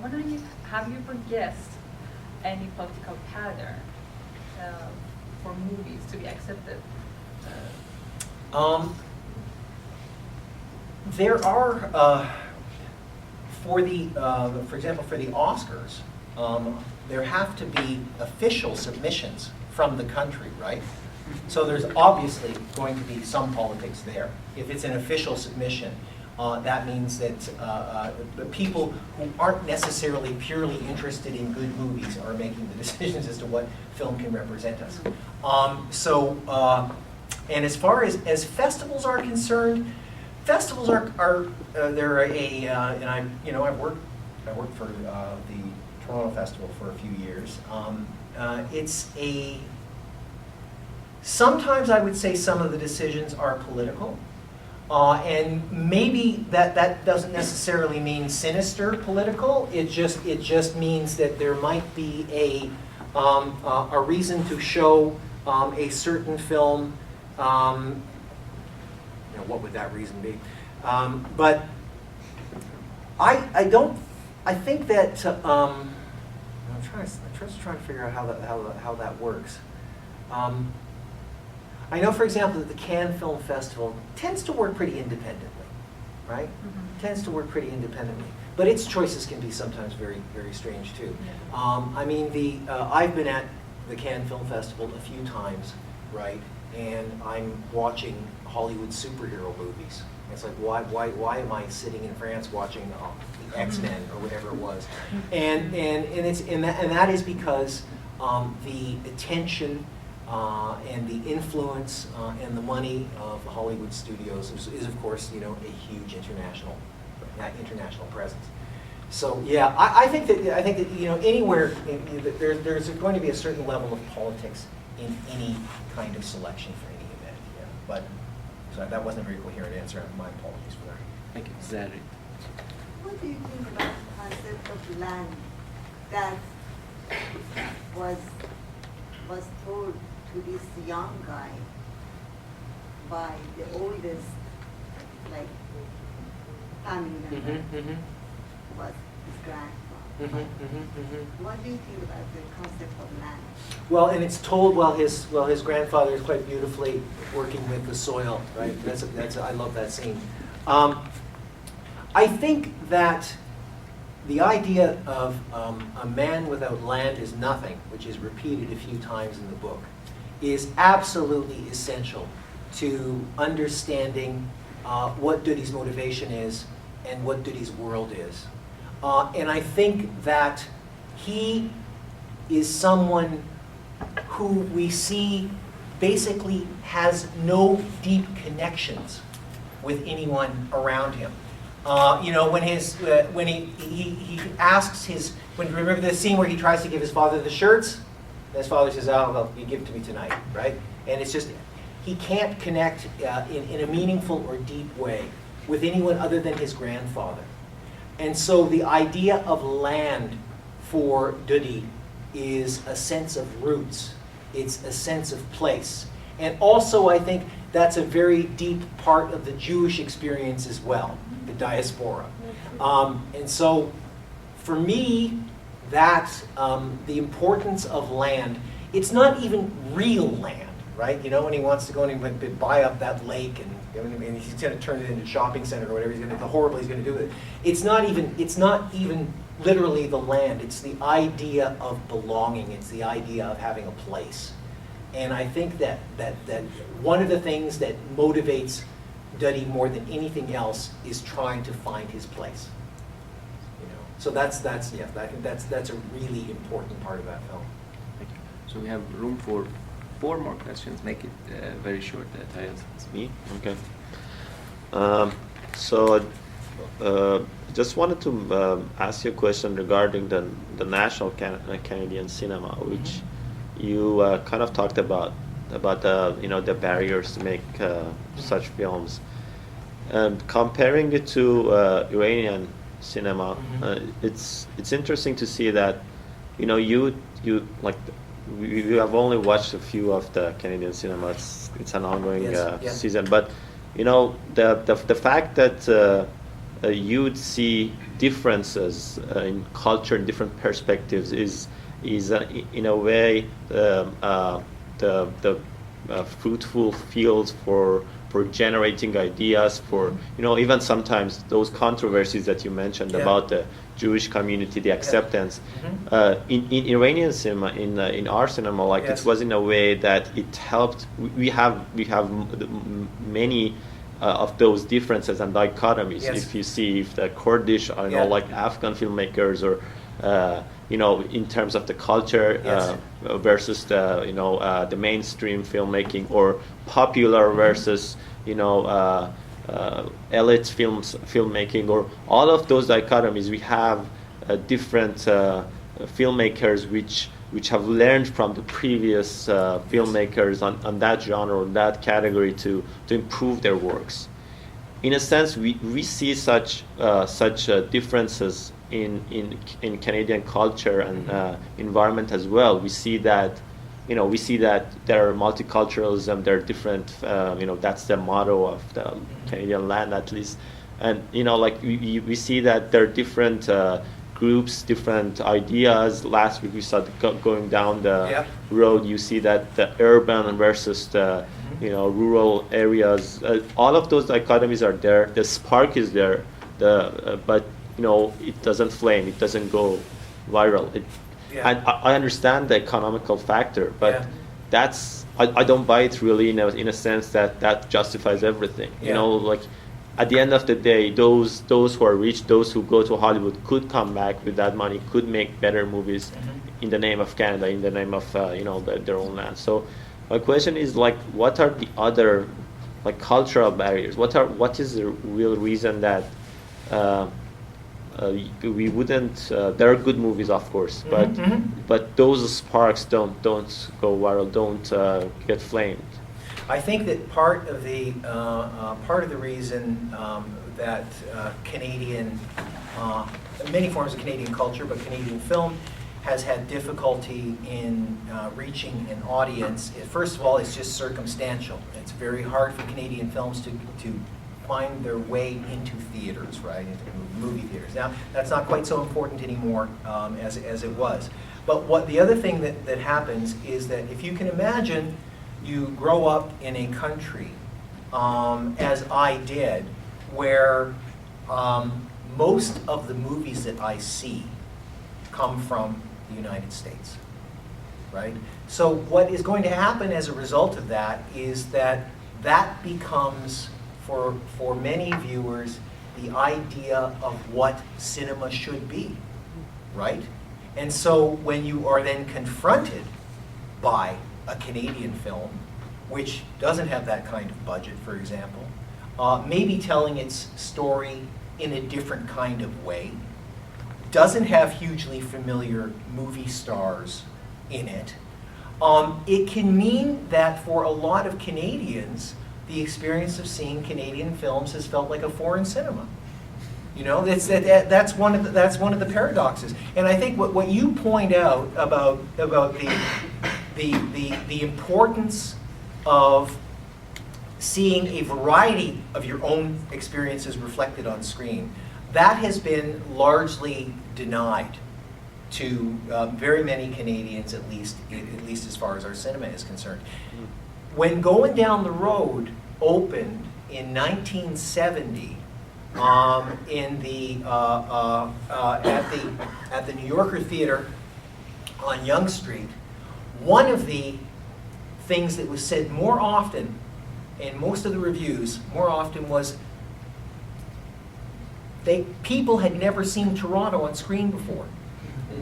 wondering if have you ever guessed any political pattern for movies to be accepted? There are, for example, for the Oscars, there have to be official submissions from the country, right? So there's obviously going to be some politics there. If it's an official submission, that means that the people who aren't necessarily purely interested in good movies are making the decisions as to what film can represent us. And as far as festivals are concerned, festivals are they're and I've worked for the Toronto Festival for a few years. Sometimes I would say some of the decisions are political, and maybe that doesn't necessarily mean sinister political. It just means that there might be a reason to show a certain film. What would that reason be? But I think that I'm trying to figure out how that works. I know, for example, that the Cannes Film Festival tends to work pretty independently, right? Mm-hmm. Tends to work pretty independently, but its choices can be sometimes very, very strange too. Yeah. I mean, I've been at the Cannes Film Festival a few times, right? And I'm watching Hollywood superhero movies. It's like, why am I sitting in France watching the X-Men or whatever it was? And that is because the attention and the influence and the money of the Hollywood studios is of course, a huge international presence. So yeah, I think that anywhere there's going to be a certain level of politics in any kind of selection for any event. Yeah, but so that wasn't a very coherent answer. My apologies for that. Thank you. Zari. What do you think about the concept of land that was told to this young guy by the oldest, family member, was his grandfather? What do you think about the concept of land? Well, and it's told while his grandfather is quite beautifully working with the soil, right? I love that scene. I think that the idea of a man without land is nothing, which is repeated a few times in the book, is absolutely essential to understanding what Duddy's motivation is and what Duddy's world is. And I think that he is someone who we see basically has no deep connections with anyone around him. When he asks remember the scene where he tries to give his father the shirts? And his father says, "Oh, well, you give it to me tonight," right? And it's just, he can't connect in a meaningful or deep way with anyone other than his grandfather. And so the idea of land for Duddy is a sense of roots. It's a sense of place. And also, I think that's a very deep part of the Jewish experience as well, the diaspora. And so, for me, that the importance of land, it's not even real land, right? When he wants to go and buy up that lake and he's going to turn it into a shopping center or whatever the horrible he's going to do with it. It's not even literally the land. It's the idea of belonging. It's the idea of having a place. And I think that one of the things that motivates Duddy more than anything else is trying to find his place. So that's I think that's a really important part of that film. Thank you. So we have room for 4 more questions. Make it very short. It's me? Okay. Just wanted to ask you a question regarding the National Canadian Cinema, which you kind of talked about the barriers to make such films, and comparing it to Iranian cinema. It's interesting to see that you have only watched a few of the Canadian cinema. It's an ongoing season, but the fact that you would see differences in culture and different perspectives is in a way the fruitful field for generating ideas, for even sometimes those controversies that you mentioned about the Jewish community, the acceptance. In Iranian cinema, in our cinema, like it was in a way that it helped. We have many of those differences and dichotomies. If you see if the Kurdish, like Afghan filmmakers, or in terms of the culture versus the mainstream filmmaking, or popular versus elite filmmaking, or all of those dichotomies. We have different filmmakers which have learned from the previous filmmakers on that genre or that category to improve their works. In a sense, we see such differences in Canadian culture and environment as well. We see that there are multiculturalism, there are different, that's the motto of the Canadian land, at least. And, we see that there are different groups, different ideas. Last week we saw going down the road, you see that the urban versus the, rural areas. All of those dichotomies are there. The spark is there, but, it doesn't flame, it doesn't go viral. And I understand the economical factor, but I don't buy it really in a sense that justifies everything. At the end of the day, those who are rich, those who go to Hollywood, could come back with that money, could make better movies in the name of Canada, in the name of their own land. So my question is, what are the other cultural barriers? What is the real reason that we wouldn't? There are good movies, of course, but those sparks don't go viral, don't get flamed. I think that part of the reason that Canadian, many forms of Canadian culture, but Canadian film has had difficulty in reaching an audience. First of all, it's just circumstantial. It's very hard for Canadian films to find their way into theaters, right, into movie theaters. Now, that's not quite so important anymore as it was. But the other thing that happens is that if you can imagine, you grow up in a country, as I did, where most of the movies that I see come from the United States, right? So what is going to happen as a result of that is that becomes, for many viewers, the idea of what cinema should be, right? And so when you are then confronted by a Canadian film, which doesn't have that kind of budget, for example, maybe telling its story in a different kind of way, doesn't have hugely familiar movie stars in it, it can mean that for a lot of Canadians, the experience of seeing Canadian films has felt like a foreign cinema. That's one of the paradoxes. And I think what you point out about the importance of seeing a variety of your own experiences reflected on screen, that has been largely denied to very many Canadians, at least as far as our cinema is concerned. When Going Down the Road opened in 1970 at the New Yorker Theater on Yonge Street, one of the things that was said more often in most of the reviews was people had never seen Toronto on screen before.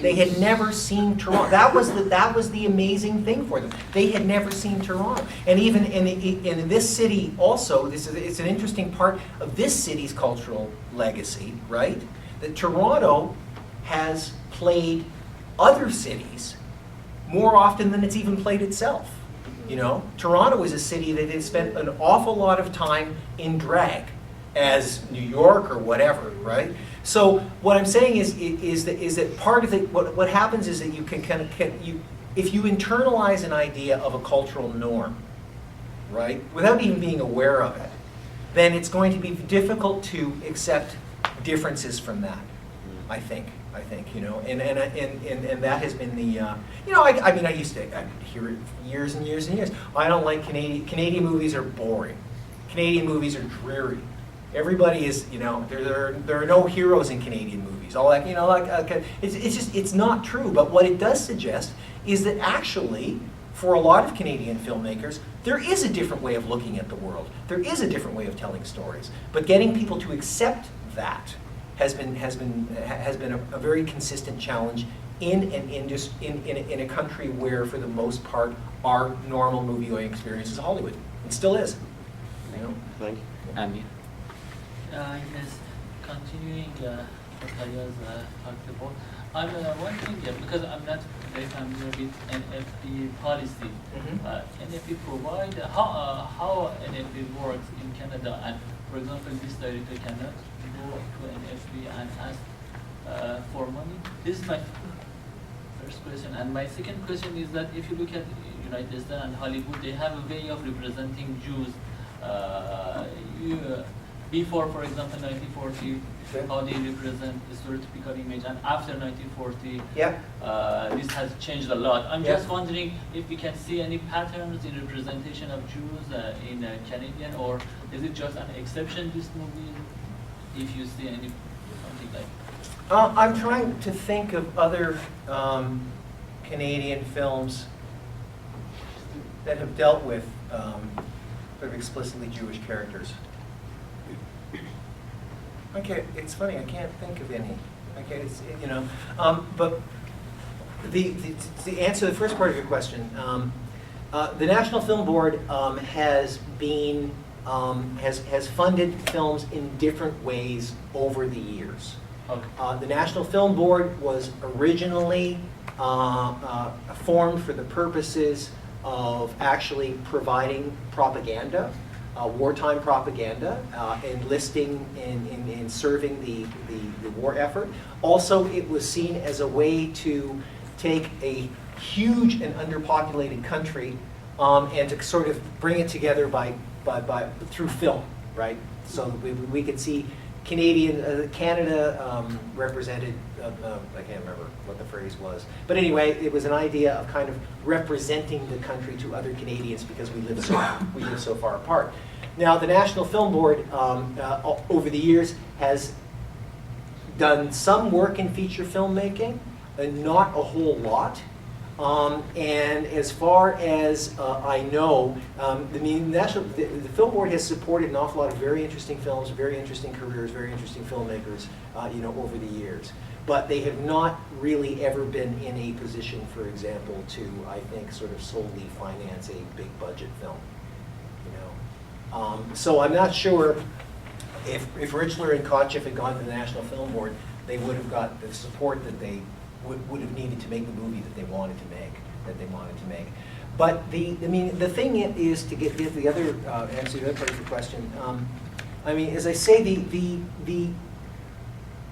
They had never seen Toronto. That was the amazing thing for them. They had never seen Toronto. And even in this city also, it's an interesting part of this city's cultural legacy, right? That Toronto has played other cities more often than it's even played itself. Toronto is a city that has spent an awful lot of time in drag, as New York or whatever, right? So what I'm saying is that part of it, what happens is that you can if you internalize an idea of a cultural norm, right, without even being aware of it, then it's going to be difficult to accept differences from that. I think, you know, and that has been the, you know, I mean, I hear it years and years and years. I don't like Canadian movies are boring. Canadian movies are dreary. Everybody is, you know, there are no heroes in Canadian movies. All that, you know, like, it's not true. But what it does suggest is that actually, for a lot of Canadian filmmakers, there is a different way of looking at the world. There is a different way of telling stories. But getting people to accept that has been a very consistent challenge in a country where, for the most part, our normal movie-going experience is Hollywood. It still is. You know? Thank you. Amir. Yes, continuing what Hayaz talked about, I'm wondering, because I'm not very familiar with NFB policy. NFB provide, how NFB works in Canada, and for example, this director cannot go to NFB and ask for money. This is my first question. And my second question is that if you look at United States and Hollywood, they have a way of representing Jews. Before, for example, 1940, how they represent the stereotypical image, and after 1940, this has changed a lot. I'm just wondering if we can see any patterns in representation of Jews in Canadian, or is it just an exception, this movie, if you see any something like that? I'm trying to think of other Canadian films that have dealt with sort of explicitly Jewish characters. Okay, it's funny, I can't think of any. Okay, it's, you know, but the answer to the first part of your question, the National Film Board has funded films in different ways over the years. Okay. The National Film Board was originally formed for the purposes of actually providing propaganda, wartime propaganda, enlisting and serving the war effort. Also, it was seen as a way to take a huge and underpopulated country and to sort of bring it together through film, right? So we could see Canada represented, I can't remember what the phrase was. But anyway, it was an idea of kind of representing the country to other Canadians because we live so far apart. Now, the National Film Board, over the years, has done some work in feature filmmaking, not a whole lot. And as far as I know, the Film Board has supported an awful lot of very interesting films, very interesting careers, very interesting filmmakers, you know, over the years. But they have not really ever been in a position, for example, to, I think, sort of solely finance a big budget film. You know, so I'm not sure if Richler and Kotcheff had gone to the National Film Board, they would have got the support that they would have needed to make the movie that they wanted to make. But the thing is, to get the other answer to the other part of your question. I mean, as I say, the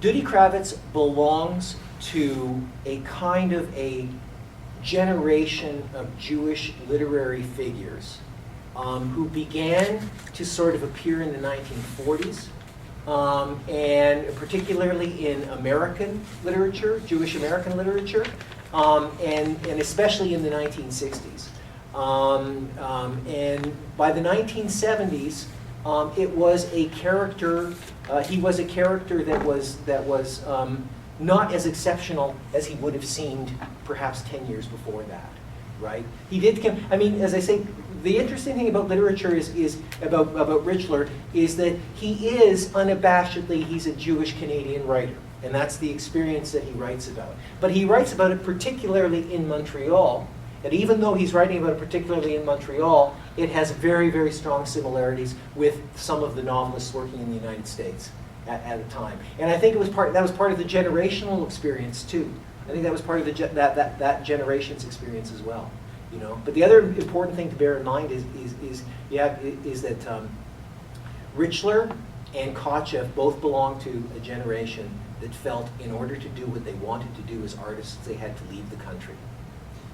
Duddy Kravitz belongs to a kind of a generation of Jewish literary figures who began to sort of appear in the 1940s. And particularly in American literature, Jewish American literature, and especially in the 1960s. And by the 1970s, it was a character. He was a character that was not as exceptional as he would have seemed perhaps 10 years before that, right? He did. I mean, as I say, the interesting thing about literature is about Richler is that he is unabashedly, he's a Jewish Canadian writer, and that's the experience that he writes about. But he writes about it particularly in Montreal, and even though he's writing about it particularly in Montreal, it has very, very strong similarities with some of the novelists working in the United States at the time. And I think that was part of the generational experience too. I think that was part of that generation's experience as well. You know, but the other important thing to bear in mind is that Richler and Kotcheff both belong to a generation that felt in order to do what they wanted to do as artists, they had to leave the country.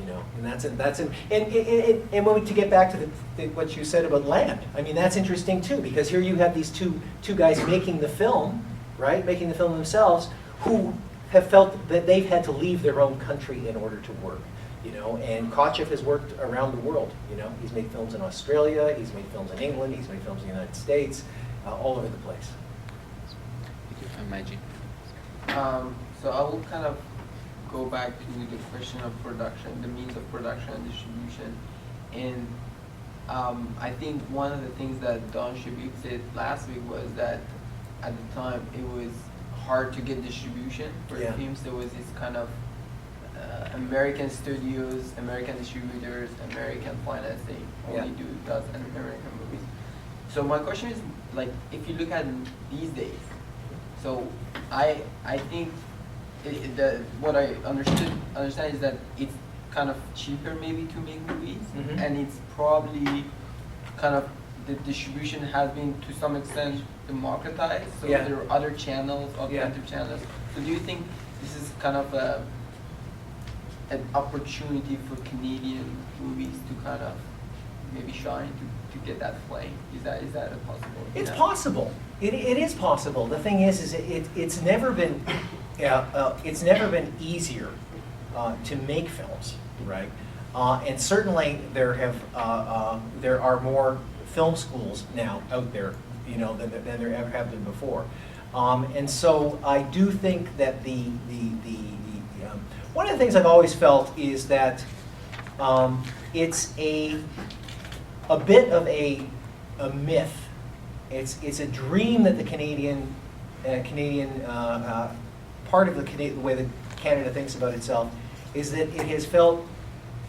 You know, and when to get back to what you said about land, I mean that's interesting too, because here you have these two guys making the film, right? Making the film themselves, who have felt that they've had to leave their own country in order to work. You know, and Geoff has worked around the world. You know, he's made films in Australia, he's made films in England, he's made films in the United States, all over the place. Imagine. So I will kind of go back to the question of production, the means of production and distribution. And I think one of the things that Don Shabib said last week was that at the time it was hard to get distribution for Yeah. films. There was this kind of American studios, American distributors, American financing only does American movies. So my question is, like, if you look at these days, so I think what I understand is that it's kind of cheaper maybe to make movies, Mhm. and it's probably kind of the distribution has been to some extent democratized. So Yeah. there are other channels, alternative Yeah. channels. So do you think this is kind of an opportunity for Canadian movies to kind of maybe shine, to get that flame? Is that a possibility? It's Yeah. possible. It is possible. The thing is it's never been easier to make films, right? And certainly there are more film schools now out there, you know, than there ever have been before. And so I do think that one of the things I've always felt is that it's a bit of a myth. It's a dream that the Canadian part of the way that Canada thinks about itself is that it has felt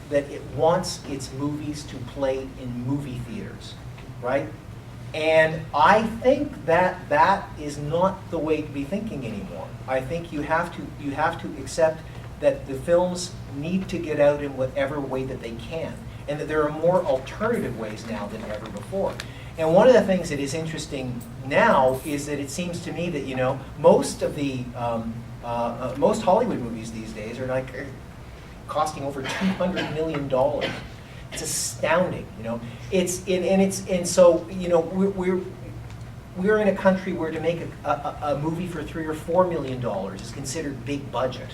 that it wants its movies to play in movie theaters, right? And I think that is not the way to be thinking anymore. I think you have to accept that the films need to get out in whatever way that they can, and that there are more alternative ways now than ever before. And one of the things that is interesting now is that it seems to me that, you know, most of the most Hollywood movies these days are like costing over $200 million. It's astounding, you know. And so, you know, we're in a country where to make a movie for $3 or $4 million is considered big budget,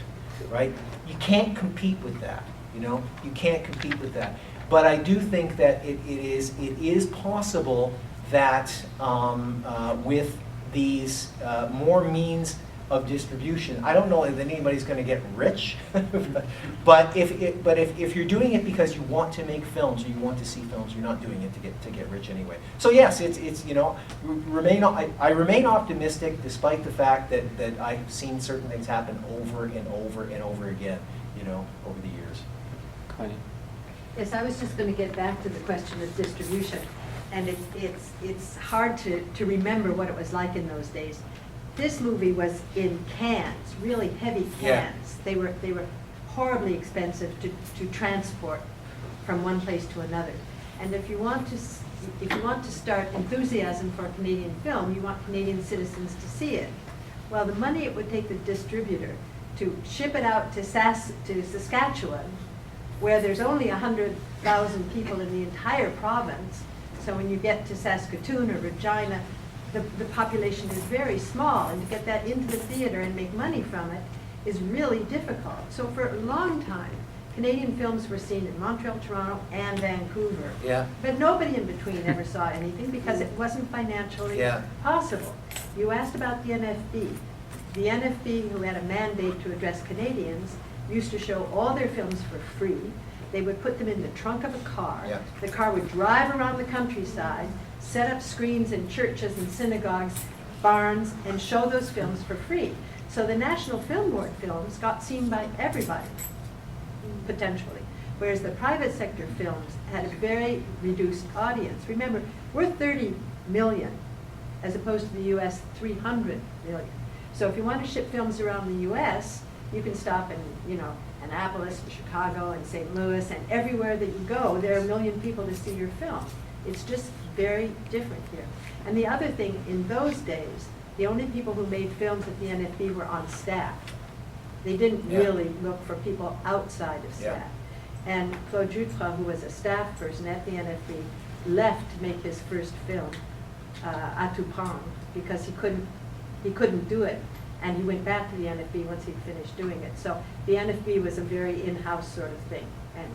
right? You can't compete with that, you know. You can't compete with that. But I do think that it is possible that with these more means of distribution, I don't know that anybody's going to get rich, but if you're doing it because you want to make films or you want to see films, you're not doing it to get rich anyway. So yes, it's you know, I remain optimistic despite the fact that I've seen certain things happen over and over and over again, you know, over the years. Connie. Yes, I was just going to get back to the question of distribution, and it's hard to remember what it was like in those days. This movie was in cans, really heavy cans. Yeah. They were horribly expensive to transport from one place to another. And if you want to start enthusiasm for Canadian film, you want Canadian citizens to see it. Well, the money it would take the distributor to ship it out to Saskatchewan, where there's only 100,000 people in the entire province. So when you get to Saskatoon or Regina, the population is very small, and to get that into the theater and make money from it is really difficult. So for a long time, Canadian films were seen in Montreal, Toronto, and Vancouver. Yeah. But nobody in between ever saw anything because it wasn't financially possible. You asked about the NFB. The NFB, who had a mandate to address Canadians, used to show all their films for free. They would put them in the trunk of a car. Yeah. The car would drive around the countryside, set up screens in churches and synagogues, barns, and show those films for free. So the National Film Board films got seen by everybody, potentially, whereas the private sector films had a very reduced audience. Remember, we're 30 million, as opposed to the US 300 million. So if you want to ship films around the US, you can stop in, you know, Annapolis and Chicago and St. Louis, and everywhere that you go, there are 1 million people to see your film. It's just very different here. And the other thing, in those days, the only people who made films at the NFB were on staff. They didn't really look for people outside of staff. And Claude Jutras, who was a staff person at the NFB, left to make his first film, À tout prendre, because he couldn't do it. And he went back to the NFB once he'd finished doing it. So the NFB was a very in-house sort of thing, and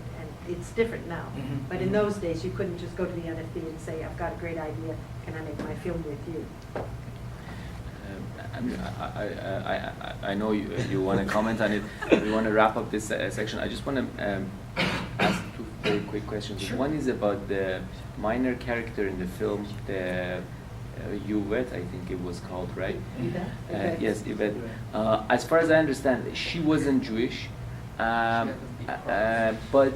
it's different now. Mhm. But in those days, you couldn't just go to the NFB and say, I've got a great idea, can I make my film with you? I know you want to comment on it. We want to wrap up this section. I just want to ask two very quick questions. Sure. One is about the minor character in the film, the Yvette, I think it was called, right? Yvette? Yes, Yvette. As far as I understand, she wasn't Jewish, but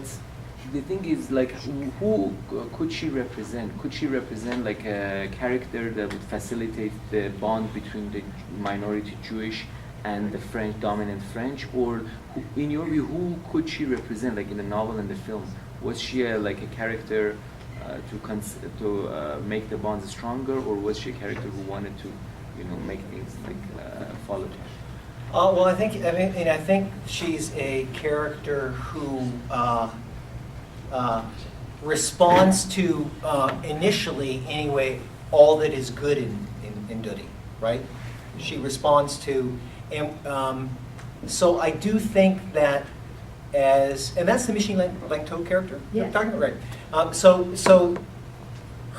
the thing is, like, who could she represent? Could she represent like a character that would facilitate the bond between the minority Jewish and the French, dominant French? Or who, in your view, who could she represent, like in the novel and the film? Was she like a character to make the bonds stronger, or was she a character who wanted to, you know, make things like follow? Well, I think she's a character who responds to initially, anyway, all that is good in Duddy, right? She responds to, and so I do think that and that's the Micheline Langto character Yeah. I'm talking about, right? So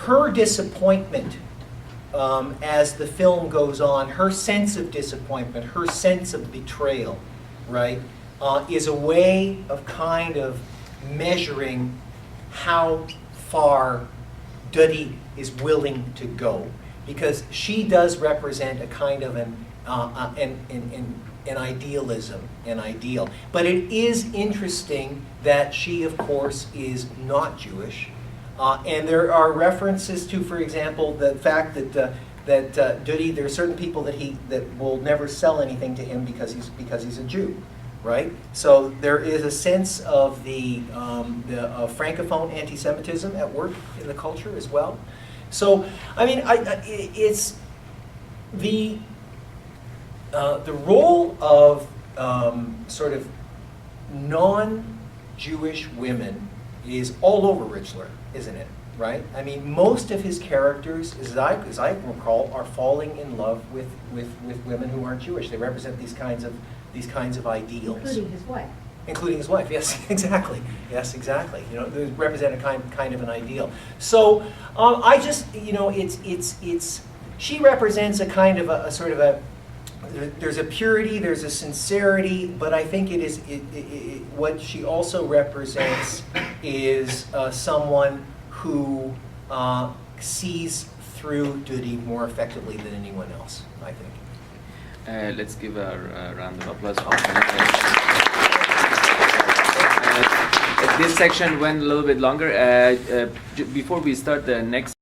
her disappointment as the film goes on, her sense of disappointment, her sense of betrayal, right, is a way of kind of measuring how far Duddy is willing to go, because she does represent a kind of an idealism, an ideal. But it is interesting that she, of course, is not Jewish. And there are references to, for example, the fact that Duddy, there are certain people that will never sell anything to him because he's a Jew, right? So there is a sense of the francophone anti-Semitism at work in the culture as well. So I mean, it's the role of sort of non-Jewish women is all over Richler, isn't it? Right? I mean, most of his characters, as I recall, are falling in love with women who aren't Jewish. They represent these kinds of ideals. Including his wife. Including his wife, yes, exactly. Yes, exactly. You know, they represent a kind of an ideal. So I just, you know, it's she represents a kind of a sort of a. There's a purity, there's a sincerity, but I think it is what she also represents is someone who sees through Duddy more effectively than anyone else, I think. Let's give a round of applause for this section went a little bit longer. Before we start the next